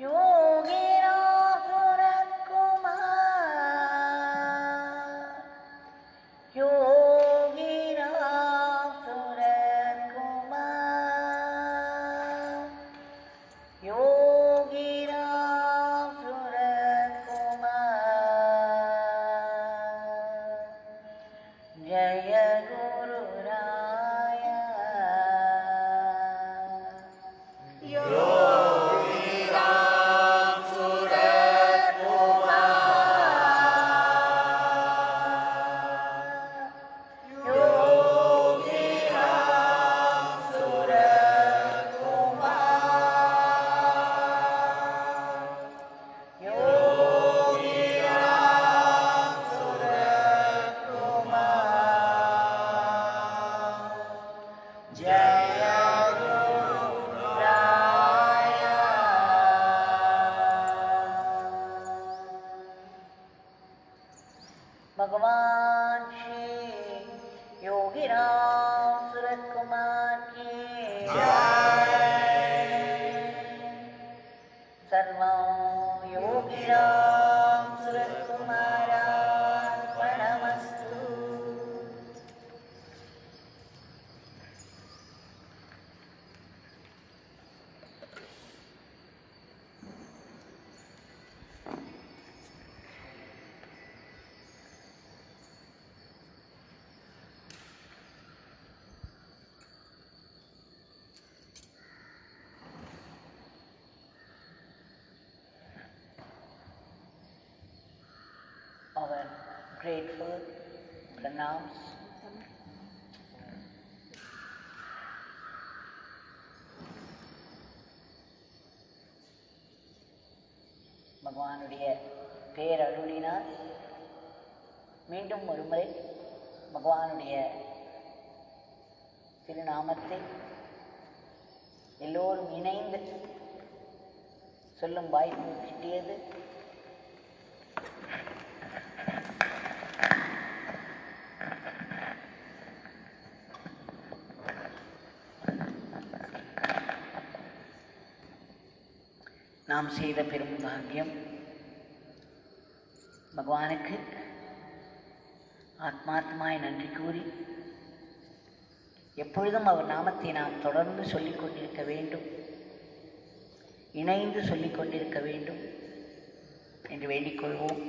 योगिराम सुरतकुमार योगिराम सुरतकुमार योगिराम सुरतकुमार जय गुरुराय भगवान श्री योगीराम सुरतकुमार की सर्वं योगीराम सुरतकुमारार्पणमस्तु। Our grateful pranams பகவானுடைய பேரருளினால் மீண்டும் ஒருமுறை பகவானுடைய திருநாமத்தை எல்லோரும் இணைந்து சொல்லும் வாய்ப்பு கிட்டியது. நாம் செய்த பெரும் பாக்கியம். பகவானுக்கு ஆத்மார்த்தமாய் நன்றி கூறி எப்பொழுதும் அவர் நாமத்தை நாம் தொடர்ந்து சொல்லிக் கொண்டிருக்க வேண்டும், இணைந்து சொல்லிக் கொண்டிருக்க வேண்டும் என்று வேண்டிக் கொள்வோம்.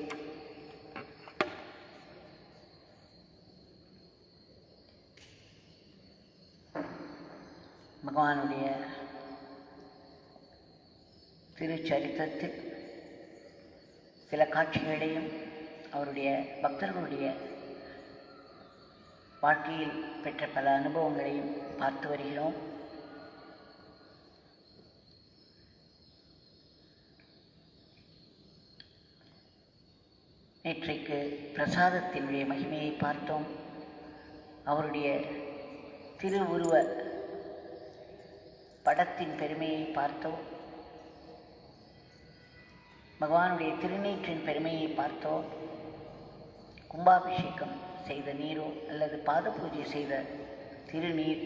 பகவானுடைய திருச்சரித்திரத்தில் சில காட்சிகளையும் அவருடைய பக்தர்களுடைய வாழ்க்கையில் பெற்ற பல அனுபவங்களையும் பார்த்து வருகிறோம். நேற்றைக்கு பிரசாதத்தினுடைய மகிமையை பார்த்தோம். அவருடைய திருவுருவ படத்தின் பெருமையை பார்த்தோம். பகவானுடைய திருநீற்றின் பெருமையை பார்த்தோம். கும்பாபிஷேகம் செய்த நீரோ அல்லது பாத பூஜை செய்த திருநீர்,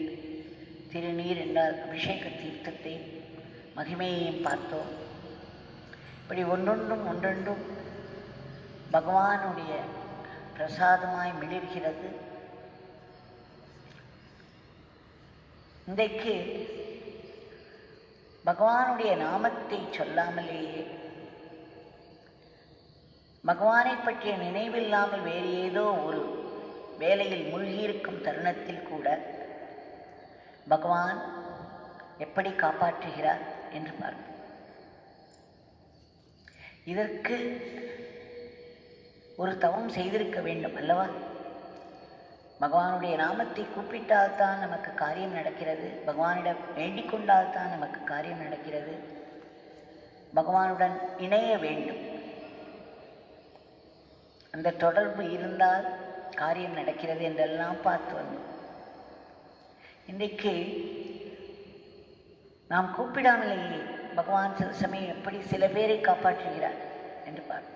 திருநீர் என்றால் அபிஷேக தீர்த்தத்தை மகிமையையும் பார்த்தோம். இப்படி ஒன்றொன்றும் பகவானுடைய பிரசாதமாய் மிளிர்கிறது. இன்றைக்கு பகவானுடைய நாமத்தை சொல்லாமலேயே, பகவானை பற்றிய நினைவில்லாமல் வேறு ஏதோ ஒரு வேலையில் மூழ்கியிருக்கும் தருணத்தில் கூட பகவான் எப்படி காப்பாற்றுகிறார் என்று பார்ப்போம். இதற்கு ஒரு தவம் செய்திருக்க வேண்டும் அல்லவா? பகவானுடைய நாமத்தை கூப்பிட்டால்தான் நமக்கு காரியம் நடக்கிறது. பகவானிடம் வேண்டிக் கொண்டால்தான் நமக்கு காரியம் நடக்கிறது. பகவானுடன் இணைய வேண்டும். அந்த தொடர்பு இருந்தால் காரியம் நடக்கிறது என்றெல்லாம் பார்த்து வந்தோம். இன்றைக்கு நாம் கூப்பிடாமலேயே பகவான் சில சமயம் எப்படி சில பேரை காப்பாற்றுகிறார் என்று பார்ப்போம்.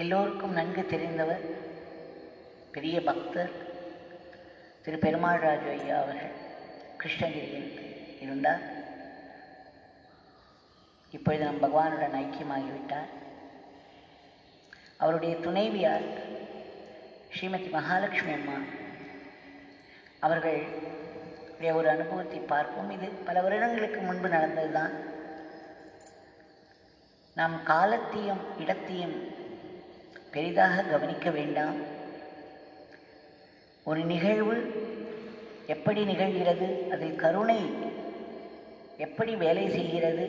எல்லோருக்கும் நன்கு தெரிந்தவர் பெரிய பக்தர் திரு பெருமாள் ராஜு ஐயா அவர்கள் கிருஷ்ணகிரியில் இருந்தார். இப்பொழுது நம் பகவானுடன் ஐக்கியமாகிவிட்டார். அவருடைய துணைவியார் ஸ்ரீமதி மகாலட்சுமி அம்மா அவர்களுடைய ஒரு அனுபவத்தை பார்ப்போம். இது பல வருடங்களுக்கு முன்பு நடந்ததுதான். நாம் காலத்தையும் இடத்தையும் பெரிதாக கவனிக்க வேண்டாம். ஒரு நிகழ்வு எப்படி நிகழ்கிறது, அதில் கருணை எப்படி வேலை செய்கிறது,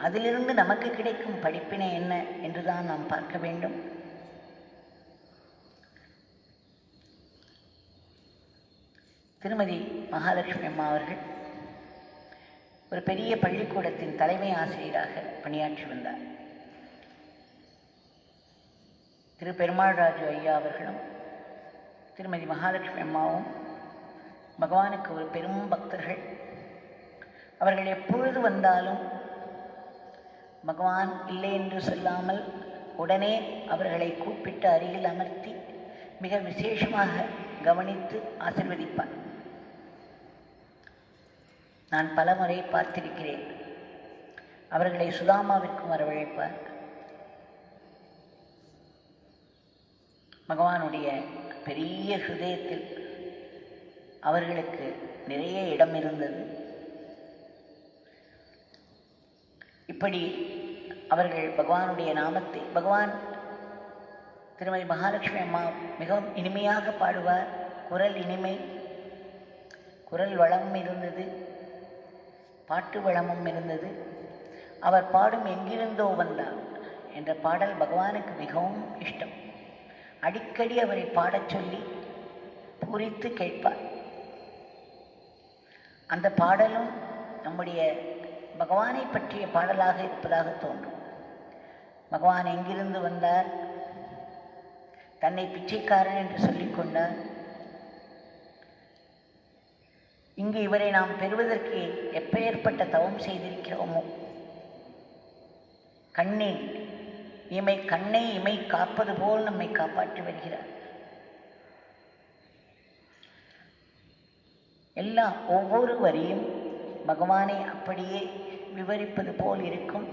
அதிலிருந்து நமக்கு கிடைக்கும் படிப்பினை என்ன என்றுதான் நாம் பார்க்க வேண்டும். திருமதி மகாலட்சுமி அம்மா அவர்கள் ஒரு பெரிய பள்ளிக்கூடத்தின் தலைமை ஆசிரியராக பணியாற்றி வந்தார். திரு பெருமாள் ராஜு ஐயா அவர்களும் திருமதி மகாலட்சுமி அம்மாவும் பகவானுக்கு ஒரு பெரும் பக்தர்கள். அவர்கள் எப்பொழுது வந்தாலும் பகவான் இல்லை என்று சொல்லாமல் உடனே அவர்களை கூப்பிட்டு அருகில் அமர்த்தி மிக விசேஷமாக கவனித்து ஆசீர்வதிப்பார். நான் பல முறை பார்த்திருக்கிறேன். அவர்களை சுதாமாவிற்கும் வரவழைப்பார். பகவானுடைய பெரிய ஹிருதயத்தில் அவர்களுக்கு நிறைய இடம் இருந்தது. இப்படி அவர்கள் பகவானுடைய நாமத்தை, பகவான் திருமதி மகாலட்சுமி அம்மா மிகவும் இனிமையாக பாடுவார். குரல் இனிமை, குரல் வளம் இருந்தது, பாட்டு வளமும் இருந்தது. அவர் பாடும் எங்கிருந்தோ வந்தார் என்ற பாடல் பகவானுக்கு மிகவும் இஷ்டம். அடிக்கடி அவரை பாடச் சொல்லி பூரித்து கேட்பார். அந்த பாடலும் நம்முடைய பகவானை பற்றிய பாடலாக இருப்பதாக தோன்றும். பகவான் எங்கிருந்து வந்தார், தன்னை பிச்சைக்காரன் என்று சொல்லிக் கொண்டார். இங்கு இவரை நாம் பெறுவதற்கு எப்பேற்பட்ட தவம் செய்திருக்கிறோமோ. கண்ணை இமை காப்பது போல் நம்மை காப்பாற்றி வருகிறார். எல்லாம் ஒவ்வொரு வரியும் பகவானை அப்படியே விவரிப்பது போல் இருக்கும்.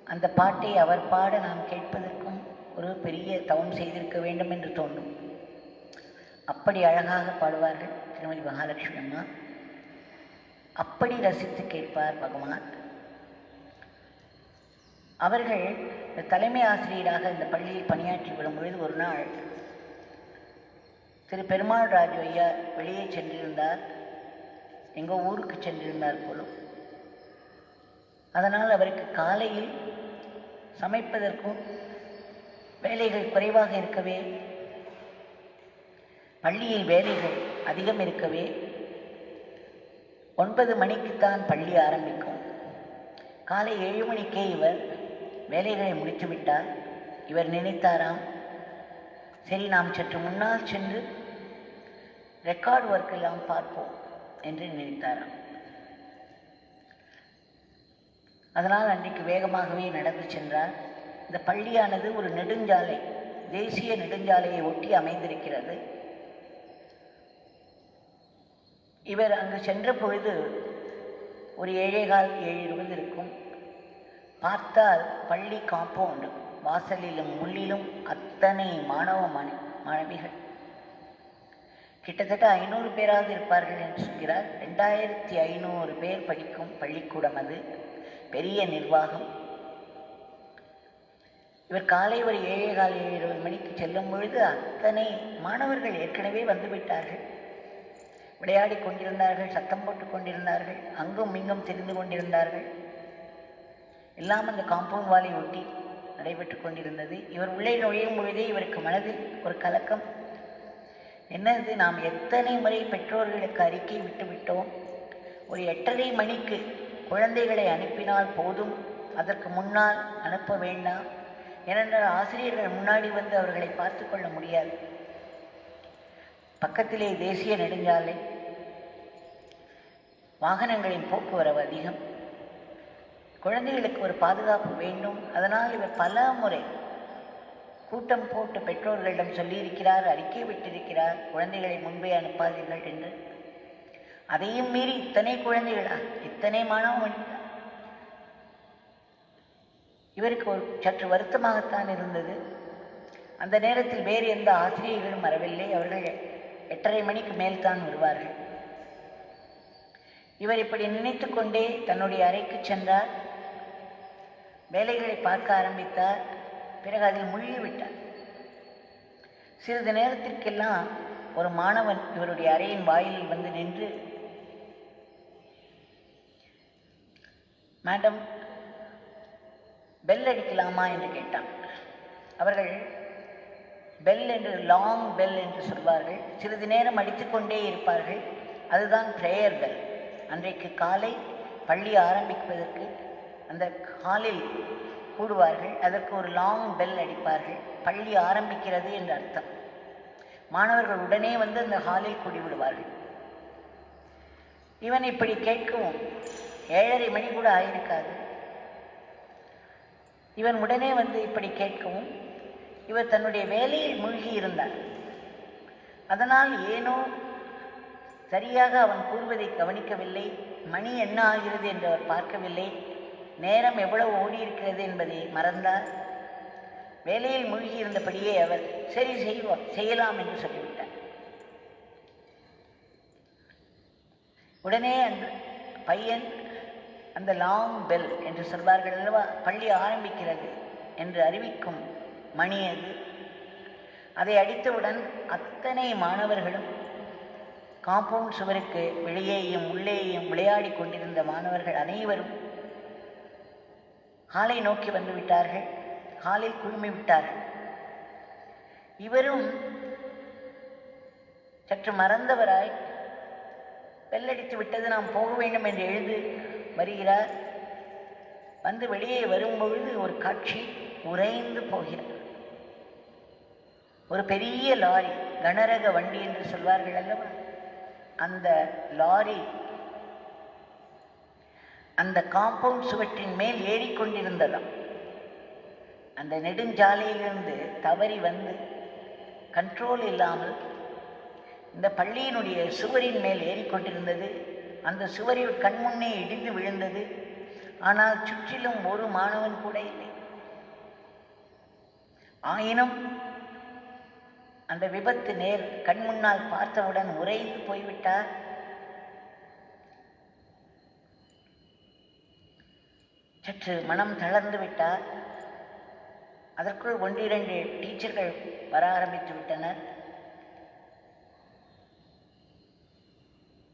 அந்த பாட்டை அவர் பாட நாம் கேட்பதற்கும் ஒரு பெரிய தவம் செய்திருக்க வேண்டும் என்று தோன்றும். அப்படி அழகாக பாடுவார்கள் திருமதி மகாலட்சுமி அம்மா. அப்படி ரசித்து கேட்பார் பகவான். அவர்கள் தலைமை ஆசிரியராக இந்த பள்ளியில் பணியாற்றி வரும் பொழுது ஒரு நாள் திரு பெருமாள் ராஜு ஐயா வெளியே சென்றிருந்தார். எங்கள் ஊருக்கு சென்றிருந்தார் போலும். அதனால் அவருக்கு காலையில் சமைப்பதற்கும் வேலைகள் குறைவாக இருக்கவே, பள்ளியில் வேலைகள் அதிகம் இருக்கவே 9 மணிக்குத்தான் பள்ளி ஆரம்பிக்கும். காலை 7 மணிக்கே இவர் வேலைகளை முடித்துவிட்டார். இவர் நினைத்தாராம், சரி நாம் சற்று முன்னால் சென்று ரெக்கார்ட் ஒர்க் எல்லாம் பார்ப்போம் என்று நினைத்தாராம். அதனால் அன்றைக்கு வேகமாகவே நடந்து சென்றார். இந்த பள்ளியானது ஒரு நெடுஞ்சாலை, தேசிய நெடுஞ்சாலையை ஒட்டி அமைந்திருக்கிறது. இவர் அங்கு சென்ற பொழுது ஒரு 7:15 இருக்கும். பார்த்தால் பள்ளி காம்பவுண்டு வாசலிலும் முள்ளிலும் அத்தனை மாணவிகள், கிட்டத்தட்ட 500 பேராவது இருப்பார்கள் என்று சொல்கிறார். 2500 பேர் படிக்கும் பள்ளிக்கூடம் அது. பெரிய நிர்வாகம். இவர் காலை ஒரு 7:15 மணிக்கு செல்லும் பொழுது அத்தனை மாணவர்கள் ஏற்கனவே வந்துவிட்டார்கள். விளையாடி கொண்டிருந்தார்கள், சத்தம் போட்டு கொண்டிருந்தார்கள், அங்கும் இங்கும் தெரிந்து கொண்டிருந்தார்கள். எல்லாம் அந்த காம்பவுண்ட் வாலை ஒட்டி நடைபெற்று கொண்டிருந்தது. இவர் உள்ளே நுழையும் பொழுதே இவருக்கு மனதில் ஒரு கலக்கம். என்னது, நாம் எத்தனை முறை பெற்றோர்களுக்கு அறிக்கை விட்டுவிட்டோம். ஒரு 8:30 மணிக்கு குழந்தைகளை அனுப்பினால் போதும், அதற்கு முன்னால் அனுப்ப வேண்டாம். ஏனென்றால் ஆசிரியர்கள் முன்னாடி வந்து அவர்களை பார்த்து கொள்ள முடியாது. பக்கத்திலே தேசிய நெடுஞ்சாலை, வாகனங்களின் போக்குவரவு அதிகம். குழந்தைகளுக்கு ஒரு பாதுகாப்பு வேண்டும். அதனால் இவர் பல முறை கூட்டம் போட்டு பெற்றோர்களிடம் சொல்லியிருக்கிறார், அறிக்கை விட்டிருக்கிறார், குழந்தைகளை முன்பே அனுப்பாதீர்கள் என்று. அதையும் மீறி இத்தனை குழந்தைகளா, இத்தனை மாணவ இவருக்கு ஒரு சற்று வருத்தமாகத்தான் இருந்தது. அந்த நேரத்தில் வேறு எந்த ஆசிரியர்களும் வரவில்லை. அவர்கள் 8:30 மணிக்கு மேல்தான் வருவார்கள். இவர் இப்படி நினைத்து கொண்டே தன்னுடைய அறைக்கு சென்றார். வேலைகளை பார்க்க ஆரம்பித்தார். பிறகு அதில் மூழ்கிவிட்டார். சிறிது நேரத்திற்கெல்லாம் ஒரு மாணவன் இவருடைய அறையின் வாயிலில் வந்து நின்று, மேடம், பெல் அடிக்கலாமா என்று கேட்டான். அவர்கள் பெல் என்று, லாங் பெல் என்று சொல்வார்கள். சிறிது நேரம் அடித்துக்கொண்டே இருப்பார்கள். அதுதான் ப்ரேயர் பெல். அன்றைக்கு காலை பள்ளி ஆரம்பிப்பதற்கு அந்த ஹாலில் கூடுவார்கள். அதற்கு ஒரு லாங் பெல் அடிப்பார்கள். பள்ளி ஆரம்பிக்கிறது என்று அர்த்தம். மாணவர்கள் உடனே வந்து அந்த ஹாலில் கூடிவிடுவார்கள். இவன் இப்படி கேட்கவும் 7:30 மணி கூட ஆயிருக்காது. இவன் உடனே வந்து இப்படி கேட்கவும் இவர் தன்னுடைய வேலையில் மூழ்கி இருந்தார். அதனால் ஏனோ சரியாக அவன் கூறுவதை கவனிக்கவில்லை. மணி என்ன ஆகிறது என்று அவர் பார்க்கவில்லை. நேரம் எவ்வளவு ஓடியிருக்கிறது என்பதை மறந்தார். வேலையில் மூழ்கி இருந்தபடியே அவர் சரி செய்யலாம் என்று சொல்லிவிட்டார். உடனே அந்த பையன் அந்த லாங் பெல் என்று சொல்வார்கள் அல்லவா, பள்ளி ஆரம்பிக்கிறது என்று அறிவிக்கும் மணி அது. அதை அடித்தவுடன் அத்தனை மாணவர்களும் காம்பவுண்ட் சுவருக்கு வெளியேயும் உள்ளேயும் விளையாடி கொண்டிருந்த மாணவர்கள் அனைவரும் ஹாலை நோக்கி வந்து விட்டார்கள். ஹாலில் குழுமி விட்டார்கள். இவரும் சற்று மறந்தவராய் பெல்லடித்து விட்டது, நாம் போக வேண்டும் என்று எழுந்து வருகிறார். வந்து வெளியே வரும்பொழுது ஒரு காட்சி, உறைந்து போகிறார். ஒரு பெரிய லாரி, கனரக வண்டி என்று சொல்வார்கள் அல்லவா, அந்த லாரி அந்த காம்பவுண்ட் சுவற்றின் மேல் ஏறிக்கொண்டிருந்ததாம். அந்த நெடுஞ்சாலையிலிருந்து தவறி வந்து கண்ட்ரோல் இல்லாமல் இந்த பள்ளியினுடைய சுவரின் மேல் ஏறிக்கொண்டிருந்தது. அந்த சுவரில் கண்முன்னே இடிந்து விழுந்தது. ஆனால் சுற்றிலும் ஒரு மாணவன் கூட இல்லை. ஆயினும் அந்த விபத்து நேர் கண்முன்னால் பார்த்தவுடன் உறைந்து போய்விட்டார். சற்று மனம் தளர்ந்து விட்டார். அதற்குள் 1-2 டீச்சர்கள் வர ஆரம்பித்து விட்டனர்.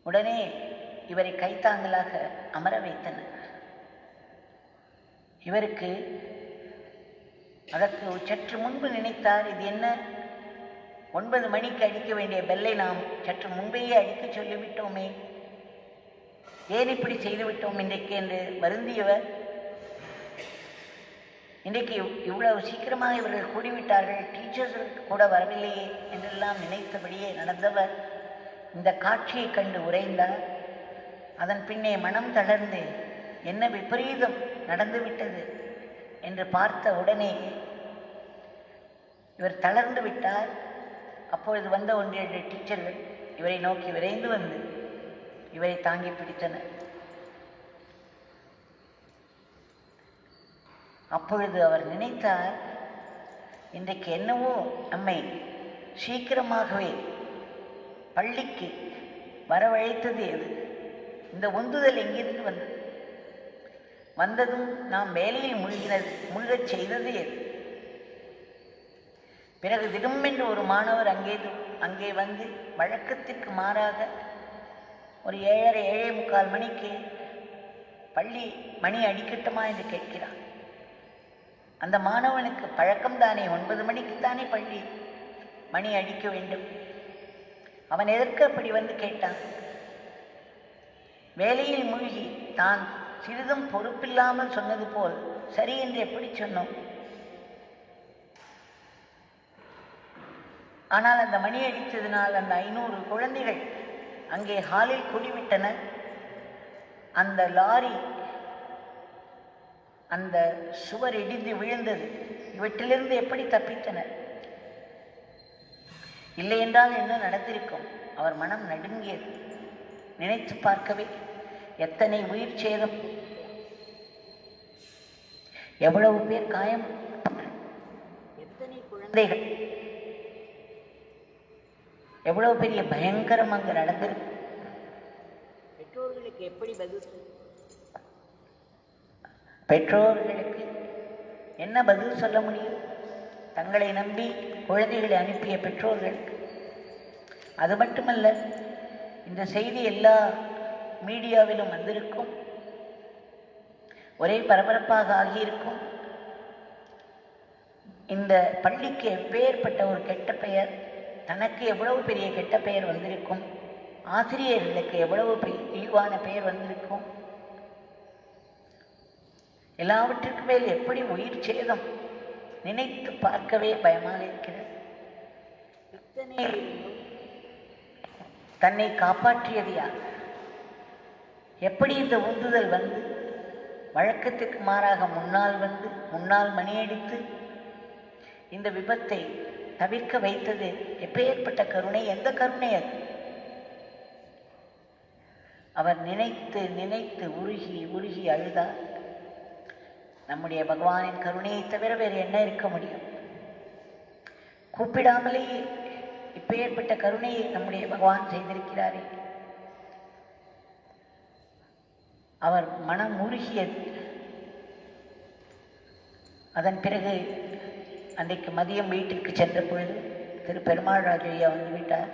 உடனே இவரை கைத்தாங்கலாக அமர வைத்தனர். இவருக்கு அதற்கு சற்று முன்பு நினைத்தார், இது என்ன, 9 மணிக்கு அடிக்க வேண்டிய பெல்லை நாம் சற்று முன்பேயே அடிக்க சொல்லிவிட்டோமே, ஏன் இப்படி செய்துவிட்டோம் இன்றைக்கு என்று வருந்தியவர், இன்றைக்கு இவ்வளவு சீக்கிரமாக இவர்கள் கூடிவிட்டார்கள், டீச்சர்ஸ் கூட வரவில்லையே என்றெல்லாம் நினைத்தபடியே நடந்தவர் இந்த காட்சியை கண்டு உறைந்தார். அதன் பின்னே மனம் தளர்ந்து என்ன விபரீதம் நடந்துவிட்டது என்று பார்த்த உடனே இவர் தளர்ந்து விட்டார். அப்பொழுது வந்த 1-2 டீச்சர்கள் இவரை நோக்கி விரைந்து வந்து இவரை தாங்கி பிடித்தனர். அப்பொழுது அவர் நினைத்தார், இன்றைக்கு என்னவோ நம்மை சீக்கிரமாகவே பள்ளிக்கு வரவழைத்தது எது, இந்த உந்துதல் எங்கிருந்து வந்தது, வந்ததும் நாம் வேலையில் மூழ்கச் செய்தது எது. பிறகு திடுமென்று ஒரு மாணவர் அங்கே வந்து வழக்கத்திற்கு மாறாக ஒரு 7:30 7:45 மணிக்கு பள்ளி மணி அடிக்கட்டுமா என்று கேட்கிறார். அந்த மாணவனுக்கு பழக்கம்தானே, 9 மணிக்குத்தானே பள்ளி மணி அடிக்க வேண்டும். அவன் எதற்கு அப்படி வந்து கேட்டான்? வேலையில் மூழ்கி தான் சிறிதும் பொறுப்பில்லாமல் சொன்னது போல் சரி என்று எப்படி சொன்னோம்? ஆனால் அந்த மணி அடித்ததினால் அந்த 500 குழந்தைகள் அங்கே ஹாலில் கூடிவிட்டனர். அந்த லாரி, அந்த சுவர் இடிந்து விழுந்தது. இவற்றிலிருந்து எப்படி தப்பித்தனர்? இல்லை என்றால் என்ன நடந்திருக்கும்? அவர் மனம் நடுங்கியது. நினைத்து பார்க்கவே எத்தனை உயிர் சேதம், எவ்வளவு பேர் காயம், எத்தனை குழந்தைகள், எவ்வளவு பெரிய பயங்கரம் அங்கு நடந்திருக்கு. பெற்றோர்களுக்கு எப்படி பதில்? பெற்றோர்களுக்கு என்ன பதில் சொல்ல முடியும்? தங்களை நம்பி குழந்தைகளை அனுப்பிய பெற்றோர்களுக்கு. அது மட்டுமல்ல, இந்த செய்தி எல்லா மீடியாவிலும் வந்திருக்கும், ஒரே பரபரப்பாக ஆகியிருக்கும். இந்த பள்ளிக்கு எப்பேற்பட்ட ஒரு கெட்ட பெயர், தனக்கு எவ்வளவு பெரிய கெட்ட பெயர் வந்திருக்கும், ஆசிரியர்களுக்கு எவ்வளவு இழிவான பெயர் வந்திருக்கும். எல்லாவற்றிற்கு மேல் எப்படி உயிர் சேதம், நினைத்து பார்க்கவே பயமாக இருக்கிறது. இத்தனை தன்னை காப்பாற்றியது யார்? எப்படி இந்த உந்துதல் வந்து வழக்கத்திற்கு மாறாக முன்னால் மணியடித்து இந்த விபத்தை தவிர்க்க வைத்தது எப்பேற்பட்ட கருணை, எந்த கருணை அது? அவர் நினைத்து நினைத்து உருகி உருகி அழுதார். நம்முடைய பகவானின் கருணையை தவிர வேறு என்ன இருக்க முடியும்? கூப்பிடாமலேயே இப்பேற்பட்ட கருணையை நம்முடைய பகவான் செய்திருக்கிறாரே. அவர் மனம் உருகியது. அதன் பிறகு அன்றைக்கு மதியம் வீட்டிற்கு சென்ற பொழுது திரு பெருமாள் ராஜையா வந்துவிட்டார்.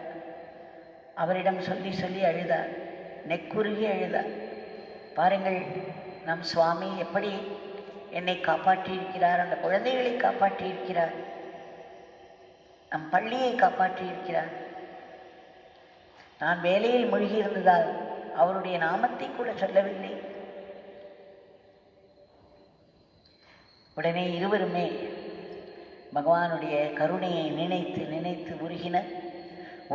அவரிடம் சொல்லி சொல்லி அழுதார், நெக்குருகி அழுதார். பாருங்கள், நம் சுவாமி எப்படி என்னை காப்பாற்றியிருக்கிறார், அந்த குழந்தைகளை காப்பாற்றியிருக்கிறார், நம் பள்ளியை காப்பாற்றியிருக்கிறார். நான் வேலையில் மூழ்கியிருந்ததால் அவருடைய நாமத்தை கூட சொல்லவில்லை. உடனே இருவருமே பகவானுடைய கருணையை நினைத்து நினைத்து உருகினர்.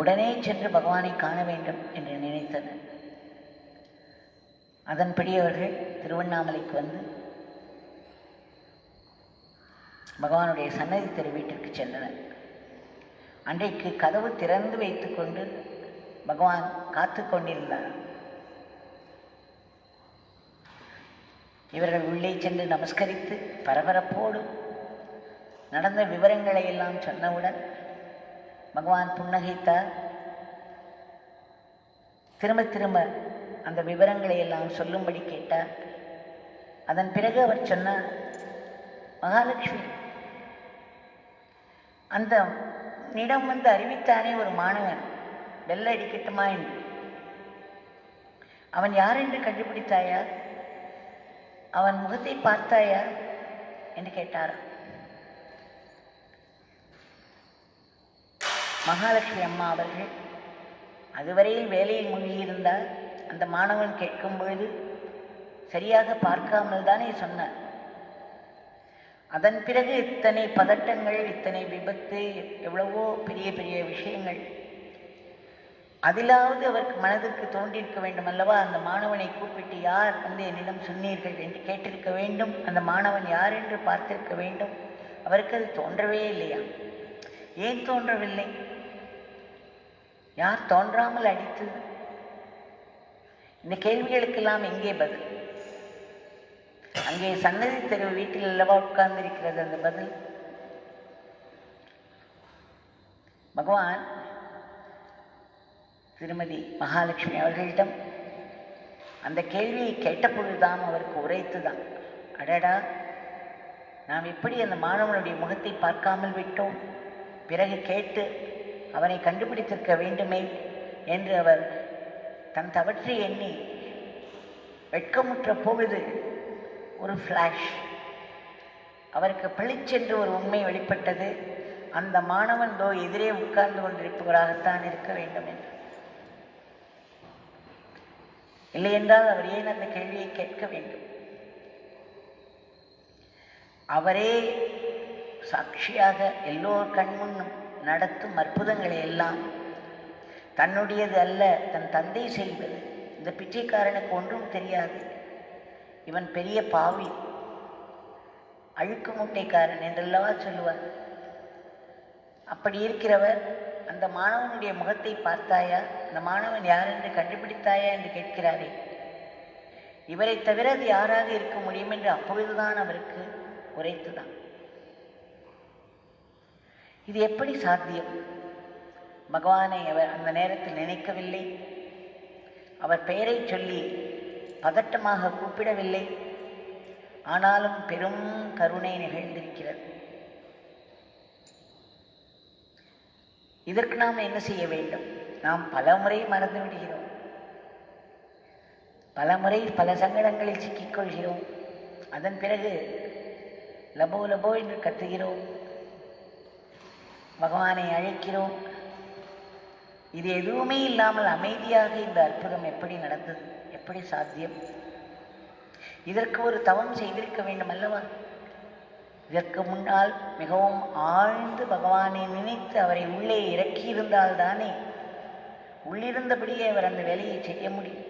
உடனே சென்று பகவானை காண வேண்டும் என்று நினைத்தனர். அதன்படி அவர்கள் திருவண்ணாமலைக்கு வந்து பகவானுடைய சன்னதி தெரு வீட்டிற்கு சென்றனர். அன்றைக்கு கதவு திறந்து வைத்துக்கொண்டு பகவான் காத்து கொண்டிருந்தார். இவர்கள் உள்ளே சென்று நமஸ்கரித்து பரபரப்போடு நடந்த விவரங்களை எல்லாம் சொன்னவுடன் பகவான் புன்னகைத்தார். திரும்ப திரும்ப அந்த விவரங்களை எல்லாம் சொல்லும்படி கேட்டார். அதன் பிறகு அவர் சொன்னார், மகாலட்சுமி, அந்த நிடம் வந்து அறிவித்தானே ஒரு மாணவன், வெள்ள அடிக்கட்டுமா என்று, அவன் யார் என்று கண்டுபிடித்தாயா? அவன் முகத்தை பார்த்தாயா என்று கேட்டார். மகாலட்சுமி அம்மா அவர்கள் அதுவரையில் வேலையில் மூழ்கியிருந்தார். அந்த மாணவன் கேட்கும் பொழுது சரியாக பார்க்காமல் தானே சொன்னார். அதன் பிறகு இத்தனை பதட்டங்கள், இத்தனை விபத்து, எவ்வளவோ பெரிய பெரிய விஷயங்கள். அதிலாவது அவருக்கு மனதிற்கு தோன்றியிருக்க வேண்டும் அல்லவா? அந்த மாணவனை கூப்பிட்டு, யார் வந்து என்னிடம் சொன்னீர்கள் என்று கேட்டிருக்க வேண்டும். அந்த மாணவன் யார் என்று பார்த்திருக்க வேண்டும். அவருக்கு அது தோன்றவே இல்லையா? ஏன் தோன்றவில்லை? யார் தோன்றாமல் அடித்தது? இந்த கேள்விகளுக்கெல்லாம் எங்கே பதில்? அங்கே சன்னதி தெரு வீட்டில் அல்லவா உட்கார்ந்திருக்கிறது அந்த பதில். பகவான் திருமதி மகாலட்சுமி அவர்களிடம் அந்த கேள்வியை கேட்டபொழுதுதான் அவருக்கு உரைத்துதான், அடடா, நாம் எப்படி அந்த மாணவனுடைய முகத்தை பார்க்காமல் விட்டோம், பிறகு கேட்டு அவனை கண்டுபிடித்திருக்க வேண்டுமே என்று அவர் தன் தவற்றை எண்ணி வெட்கமுற்ற பொழுது ஒரு ஃப்ளாஷ், அவருக்கு பளிச்சென்று ஒரு உண்மை வெளிப்பட்டது. அந்த மாணவன் எதிரே உட்கார்ந்து கொண்டிருப்பவராகத்தான் இருக்க வேண்டும் என்று. இல்லையென்றால் அவர் ஏன் அந்த கேள்வியை கேட்க வேண்டும்? அவரே சாட்சியாக எல்லோர் கண்முன்னும் நடத்தும் அற்புதங்களை எல்லாம் தன்னுடையது அல்ல, தன் தந்தை செய்வது. இந்த பிச்சைக்காரனுக்கு ஒன்றும் தெரியாது. இவன் பெரிய பாவி, அழுக்கு மூட்டைக்காரன் என்றல்லவா சொல்லுவார். அப்படி இருக்கிறவர் அந்த மாணவனுடைய முகத்தை பார்த்தாயா, அந்த மாணவன் யார் என்று கண்டுபிடித்தாயா என்று கேட்கிறாரே. இவரை தவிர அது யாராக இருக்க முடியும் என்று அப்பொழுதுதான் அவருக்கு உரைத்துதான். இது எப்படி சாத்தியம்? பகவானை அவர் அந்த நேரத்தில் நினைக்கவில்லை, அவர் பெயரை சொல்லி பதட்டமாக கூப்பிடவில்லை. ஆனாலும் பெரும் கருணை நிகழ்ந்திருக்கிறது. இதற்கு நாம் என்ன செய்ய வேண்டும்? நாம் பலமுறை மறந்து விடுகிறோம், பலமுறை பல சங்கடங்களில் சிக்கிக்கொள்கிறோம். அதன் பிறகு லபோ லபோ என்று கத்துகிறோம், பகவானை அழைக்கிறோம். இது எதுவுமே இல்லாமல் அமைதியாக இந்த அற்புதம் எப்படி நடந்தது? எப்படி சாத்தியம்? இதற்கு ஒரு தவம் செய்திருக்க வேண்டும் அல்லவா? இதற்கு முன்னால் மிகவும் ஆழ்ந்து பகவானை நினைத்து அவரை உள்ளே இறக்கியிருந்தால்தானே உள்ளிருந்தபடியே அவர் அந்த வேலையை செய்ய முடியும்.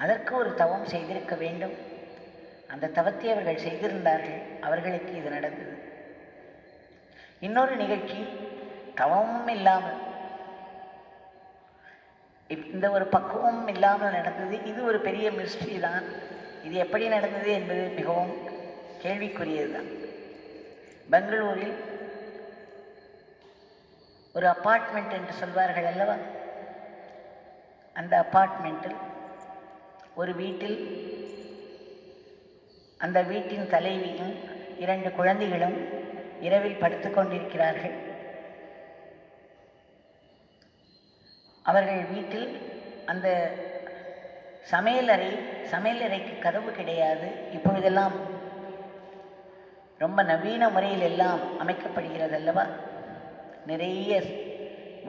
அதற்கு ஒரு தவம் செய்திருக்க வேண்டும். அந்த தவத்தை அவர்கள் செய்திருந்தார்கள், அவர்களுக்கு இது நடந்தது. இன்னொரு நிகழ்ச்சி தவமும் இல்லாமல், இந்த ஒரு பக்குவமும் இல்லாமல் நடந்தது. இது ஒரு பெரிய மிஸ்ட்ரி தான். இது எப்படி நடந்தது என்பது மிகவும் கேள்விக்குரியது தான். பெங்களூரில் ஒரு அப்பார்ட்மெண்ட் என்று சொல்வார்கள் அல்லவா, அந்த அப்பார்ட்மெண்ட்டில் ஒரு வீட்டில் அந்த வீட்டின் தலைவியும் 2 குழந்தைகளும் இரவில் படுத்துக் கொண்டிருக்கிறார்கள். அவர்கள் வீட்டில் அந்த சமையலறைக்கு கதவு கிடையாது. இப்பொழுதெல்லாம் ரொம்ப நவீன முறையில் எல்லாம் அமைக்கப்படுகிறது அல்லவா, நிறைய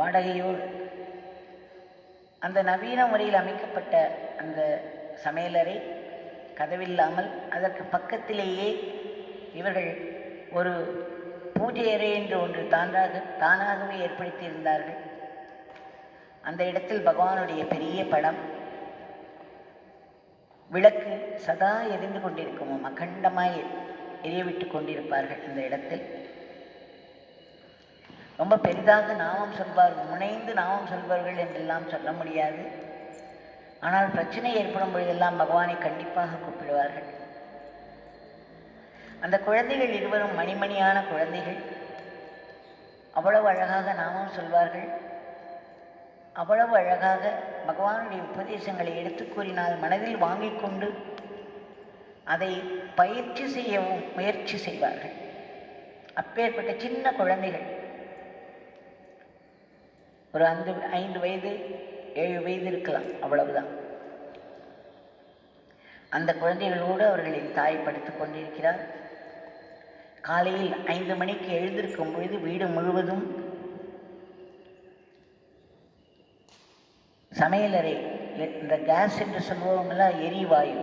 வாடகையோடு. அந்த நவீன முறையில் அமைக்கப்பட்ட அந்த சமையலறை கதவில்லாமல் அதற்கு பக்கத்திலேயே இவர்கள் ஒரு பூஜை அறை என்று ஒன்று தானாகவே ஏற்படுத்தியிருந்தார்கள். அந்த இடத்தில் பகவானுடைய பெரிய படம், விளக்கு சதா எரிந்து கொண்டிருக்கும், அகண்டமாய் எரியவிட்டு கொண்டிருப்பார்கள். அந்த இடத்தில் ரொம்ப பெரிதாக நாமம் சொல்வார்கள், முனைந்து நாமம் சொல்வார்கள் என்றெல்லாம் சொல்ல முடியாது. ஆனால் பிரச்சனை ஏற்படும் பொழுதெல்லாம் பகவானை கண்டிப்பாக கூப்பிடுவார்கள். அந்த குழந்தைகள் இருவரும் மணிமணியான குழந்தைகள், அவ்வளவு அழகாக நாமம் சொல்வார்கள். அவ்வளவு அழகாக பகவானுடைய உபதேசங்களை எடுத்து கூறினால் மனதில் வாங்கிக் கொண்டு அதை பயிற்சி செய்யவும் முயற்சி செய்வார்கள். அப்பேற்பட்ட சின்ன குழந்தைகள், ஒரு 5 வயது 7 வயது இருக்கலாம், அவ்வளவுதான். அந்த குழந்தைகளோடு அவர்களின் தாய் படுத்துக் கொண்டிருக்கிறார். காலையில் 5 மணிக்கு எழுந்திருக்கும் பொழுது வீடு முழுவதும் சமையலறை, இந்த கேஸ் என்று சொல்லுவோம்ல, எரிவாயு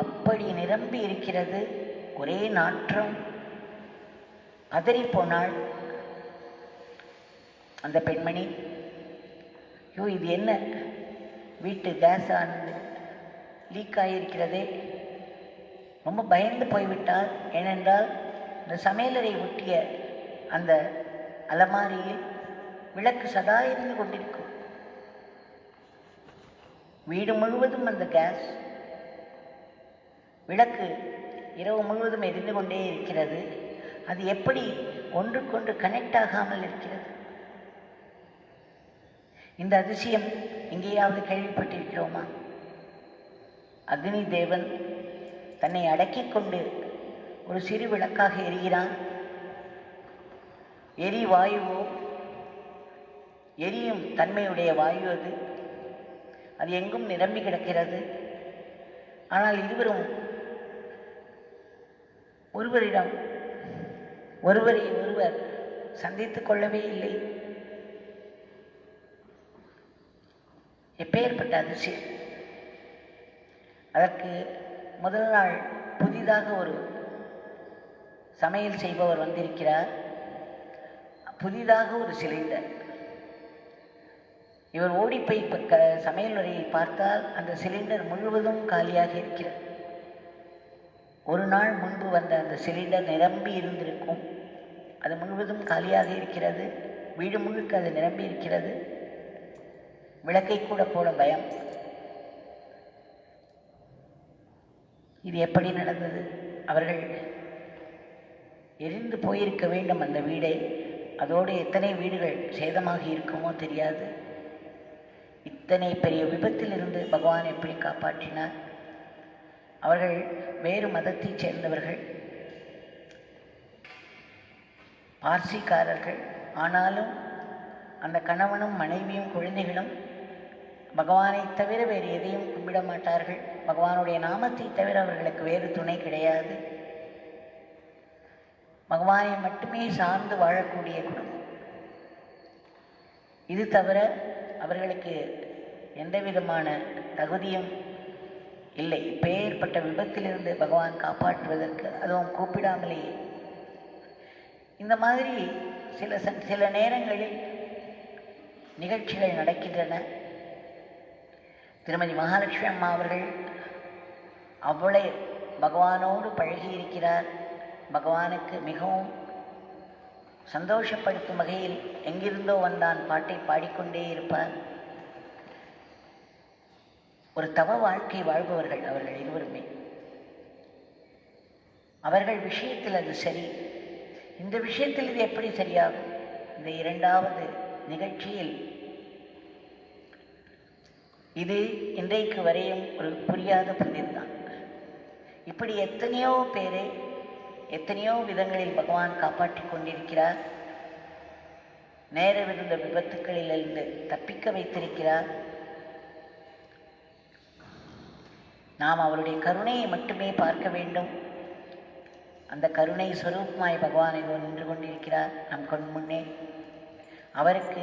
அப்படி நிரம்பி இருக்கிறது. ஒரே நாற்றம். பதறி போனாள் அந்த பெண்மணி. ஐயோ, இது என்ன, வீட்டு கேஸ் ஆனது லீக் ஆகியிருக்கிறதே. ரொம்ப பயந்து போய்விட்டால். ஏனென்றால் இந்த சமையலறை ஒட்டிய அந்த அலமாரியில் விளக்கு சதா இருந்து கொண்டிருக்கும். வீடு முழுவதும் அந்த கேஸ் விளக்கு இரவு முழுவதும் எரிந்து கொண்டே இருக்கிறது. அது எப்படி ஒன்றுக்கொன்று கனெக்ட் ஆகாமல் இருக்கிறது? இந்த அதிசயம் எங்கேயாவது கேள்விப்பட்டிருக்கிறோமா? அக்னி தேவன் தன்னை அடக்கிக் கொண்டு ஒரு சிறு விளக்காக எரிகிறான். எரிவாயுவோ, எரியும் தன்மையுடைய வாயு அது. அது எங்கும் நிரம்பி கிடக்கிறது. ஆனால் இருவரும் ஒருவரை ஒருவர் சந்தித்துக் கொள்ளவே இல்லை. எப்பேற்பட்ட அதிசயம்! அதற்கு முதல் நாள் புதிதாக ஒரு சமையல் செய்பவர் வந்திருக்கிறார். புதிதாக ஒரு சிலிண்டர். இவர் ஓடிப்போய் சமையல் அறையில் பார்த்தால் அந்த சிலிண்டர் முழுவதும் காலியாக இருக்கிறது. ஒரு நாள் முன்பு வந்த அந்த சிலிண்டர் நிரம்பி இருந்திருக்கும். அது முழுவதும் காலியாக இருக்கிறது. வீடு முழுக்க அது நிரம்பி இருக்கிறது. விளக்கை கூட போட பயம். இது எப்படி நடந்தது? அவர்கள் எரிந்து போயிருக்க வேண்டும் அந்த வீடை. அதோடு எத்தனை வீடுகள் சேதமாகி இருக்குமோ தெரியாது. இத்தனை பெரிய விபத்திலிருந்து பகவான் எப்படி காப்பாற்றினார்? அவர்கள் வேறு மதத்தைச் சேர்ந்தவர்கள், பார்சிக்காரர்கள். ஆனாலும் அந்த கணவனும் மனைவியும் குழந்தைகளும் பகவானை தவிர வேறு எதையும் கும்பிட மாட்டார்கள். பகவானுடைய நாமத்தை தவிர அவர்களுக்கு வேறு துணை கிடையாது. பகவானை மட்டுமே சார்ந்து வாழக்கூடிய குடும்பம். இது தவிர அவர்களுக்கு எந்த விதமான தகுதியும் இல்லை. இப்பேற்பட்ட விபத்திலிருந்து பகவான் காப்பாற்றுவதற்கு, அதுவும் கூப்பிடாமலேயே. இந்த மாதிரி சில நேரங்களில் நிகழ்ச்சிகள் நடக்கின்றன. திருமதி மகாலட்சுமி அம்மா அவர்கள் அவளை பகவானோடு பழகியிருக்கிறார். பகவானுக்கு மிகவும் சந்தோஷப்படுத்தும் வகையில் எங்கிருந்தோ வந்தான் பாட்டை பாடிக்கொண்டே இருப்பார். ஒரு தவ வாழ்க்கை வாழ்பவர்கள் அவர்கள் இருவருமே. அவர்கள் விஷயத்தில் அது சரி. இந்த விஷயத்தில் இது எப்படி சரியாகும்? இந்த இரண்டாவது நிகழ்ச்சியில் இது இன்றைக்கு வரையும் ஒரு புரியாத புதிர்தான். இப்படி எத்தனையோ பேரை எத்தனையோ விதங்களில் பகவான் காப்பாற்றி கொண்டிருக்கிறார். நேரவிருந்த விபத்துக்களிலிருந்து தப்பிக்க வைத்திருக்கிறார். நாம் அவருடைய கருணையை மட்டுமே பார்க்க வேண்டும். அந்த கருணை ஸ்வரூபமாய் பகவான் இதோ நின்று கொண்டிருக்கிறார் நம் கண் முன்னே. அவருக்கு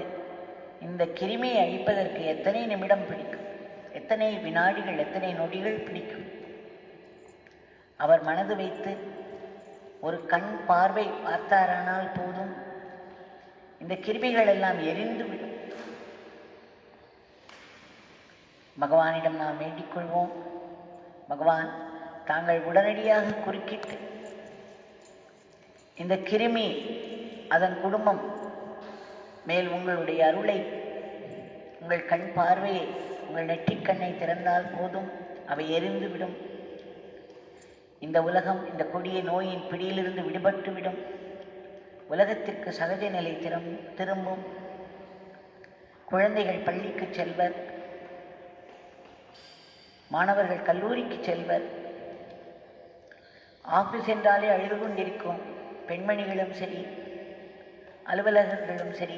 இந்த கிருமியை அழிப்பதற்கு எத்தனை நிமிடம் பிடிக்கும், எத்தனை வினாடிகள், எத்தனை நொடிகள் பிடிக்கும். அவர் மனது வைத்து ஒரு கண் பார்வை பார்த்தாரானால் போதும், இந்த கிருமிகள் எல்லாம் எரிந்துவிடும். பகவானிடம் நாம் வேண்டிக் கொள்வோம். பகவான் தாங்கள் உடனடியாக குறுக்கிட்டு இந்த கிருமி அதன் குடும்பம் மேல் உங்களுடைய அருளை, உங்கள் கண் பார்வையை, உங்கள் நெற்றிக்கண்ணை திறந்தால் போதும், அவை எரிந்துவிடும். இந்த உலகம் இந்த கொடிய நோயின் பிடியிலிருந்து விடுபட்டுவிடும். உலகத்திற்கு சகஜ நிலை திரும்பும். குழந்தைகள் பள்ளிக்கு செல்வர், மாணவர்கள் கல்லூரிக்கு செல்வர். ஆஃபீஸ் என்றாலே அழுது கொண்டிருக்கும் பெண்மணிகளும் சரி, அலுவலகர்களும் சரி,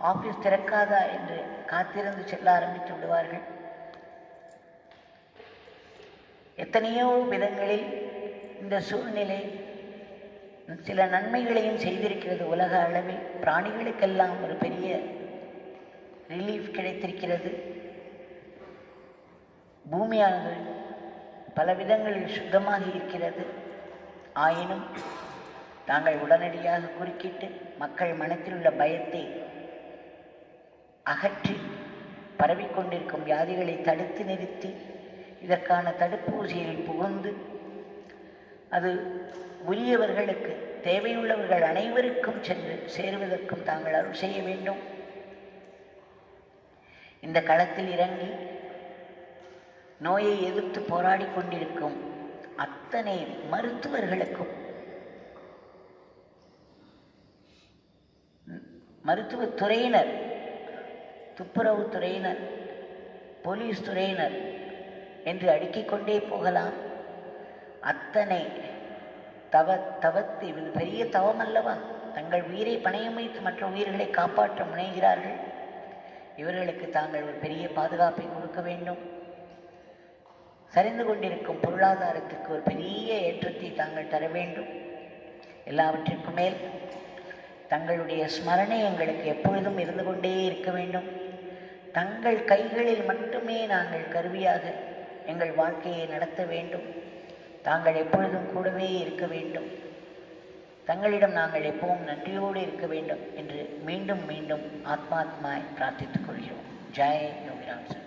ஆஃபீஸ் திறக்காதா என்று காத்திருந்து செல்ல ஆரம்பித்து விடுவார்கள். எத்தனையோ விதங்களில் இந்த சூழ்நிலை சில நன்மைகளையும் செய்திருக்கிறது. உலக அளவில் பிராணிகளுக்கெல்லாம் ஒரு பெரிய ரிலீஃப் கிடைத்திருக்கிறது. பூமியானது பல விதங்களில் சுத்தமாகி இருக்கிறது. ஆயினும் தாங்கள் உடனடியாக குறுக்கிட்டு மக்கள் மனத்தில் உள்ள பயத்தை அகற்றி பரவிக்கொண்டிருக்கும் வியாதிகளை தடுத்து நிறுத்தி இதற்கான தடுப்பூசியில் புகுந்து அது உரியவர்களுக்கு, தேவையுள்ளவர்கள் அனைவருக்கும் சென்று சேருவதற்கும் தாங்கள் அருள் செய்ய வேண்டும். இந்த களத்தில் இறங்கி நோயை எதிர்த்து போராடி கொண்டிருக்கும் அத்தனை மருத்துவர்களுக்கும், மருத்துவத்துறையினர், துப்புரவுத்துறையினர், போலீஸ் துறையினர் என்று அடுக்கிக் கொண்டே போகலாம். அத்தனை தவத்தை, இது பெரிய தவம் அல்லவா? தங்கள் உயிரை பணயம் வைத்து மற்ற உயிர்களை காப்பாற்ற முனைகிறார்கள். இவர்களுக்கு தாங்கள் ஒரு பெரிய பாதுகாப்பை கொடுக்க வேண்டும். சரிந்து கொண்டிருக்கும் பொருளாதாரத்துக்கு ஒரு பெரிய ஏற்றத்தை தாங்கள் தர வேண்டும். எல்லாவற்றிற்கும் மேல் தங்களுடைய ஸ்மரணை எங்களுக்கு எப்பொழுதும் இருந்து கொண்டே இருக்க வேண்டும். தங்கள் கைகளில் மட்டுமே நாங்கள் கருவியாக எங்கள் வாழ்க்கையை நடத்த வேண்டும். தாங்கள் எப்பொழுதும் கூடவே இருக்க வேண்டும். தங்களிடம் நாங்கள் எப்பவும் நன்றியோடு இருக்க வேண்டும் என்று மீண்டும் மீண்டும் ஆத்மாத்மாய் பிரார்த்தித்துக் கொள்கிறோம். ஜெய் யோகிராம் சார்.